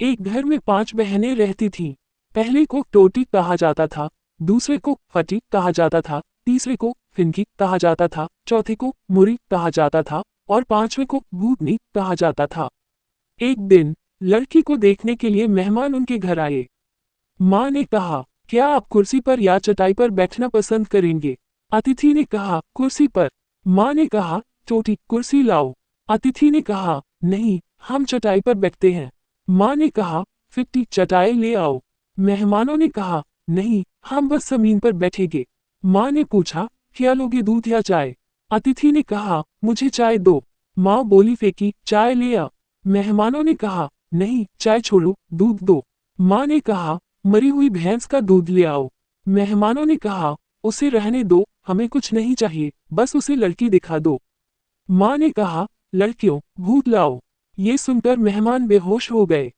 एक घर में 5 बहनें रहती थीं। पहले को टोटी कहा जाता था, दूसरे को फटी कहा जाता था, तीसरे को फिनकी कहा जाता था, चौथे को मुरी कहा जाता था और पांचवे को भूतनी कहा जाता था। एक दिन लड़की को देखने के लिए मेहमान उनके घर आए। माँ ने कहा, क्या आप कुर्सी पर या चटाई पर बैठना पसंद करेंगे? अतिथि ने कहा, कुर्सी पर। माँ ने कहा, छोटी कुर्सी लाओ। अतिथि ने कहा, नहीं, हम चटाई पर बैठते हैं। माँ ने कहा, फिफ्टी चटाई ले आओ। मेहमानों ने कहा, नहीं, हम बस जमीन पर बैठेंगे। माँ ने पूछा, क्या लोगे, दूध या चाय? अतिथि ने कहा, मुझे चाय दो। माँ बोली, फेंकी, चाय ले आ। मेहमानों ने कहा, नहीं, चाय छोड़ो, दूध दो। माँ ने कहा, मरी हुई भैंस का दूध ले आओ। मेहमानों ने कहा, उसे रहने दो, हमें कुछ नहीं चाहिए, बस उसे लड़की दिखा दो। माँ ने कहा, लड़कियों, भूत लाओ। ये सुनकर मेहमान बेहोश हो गए।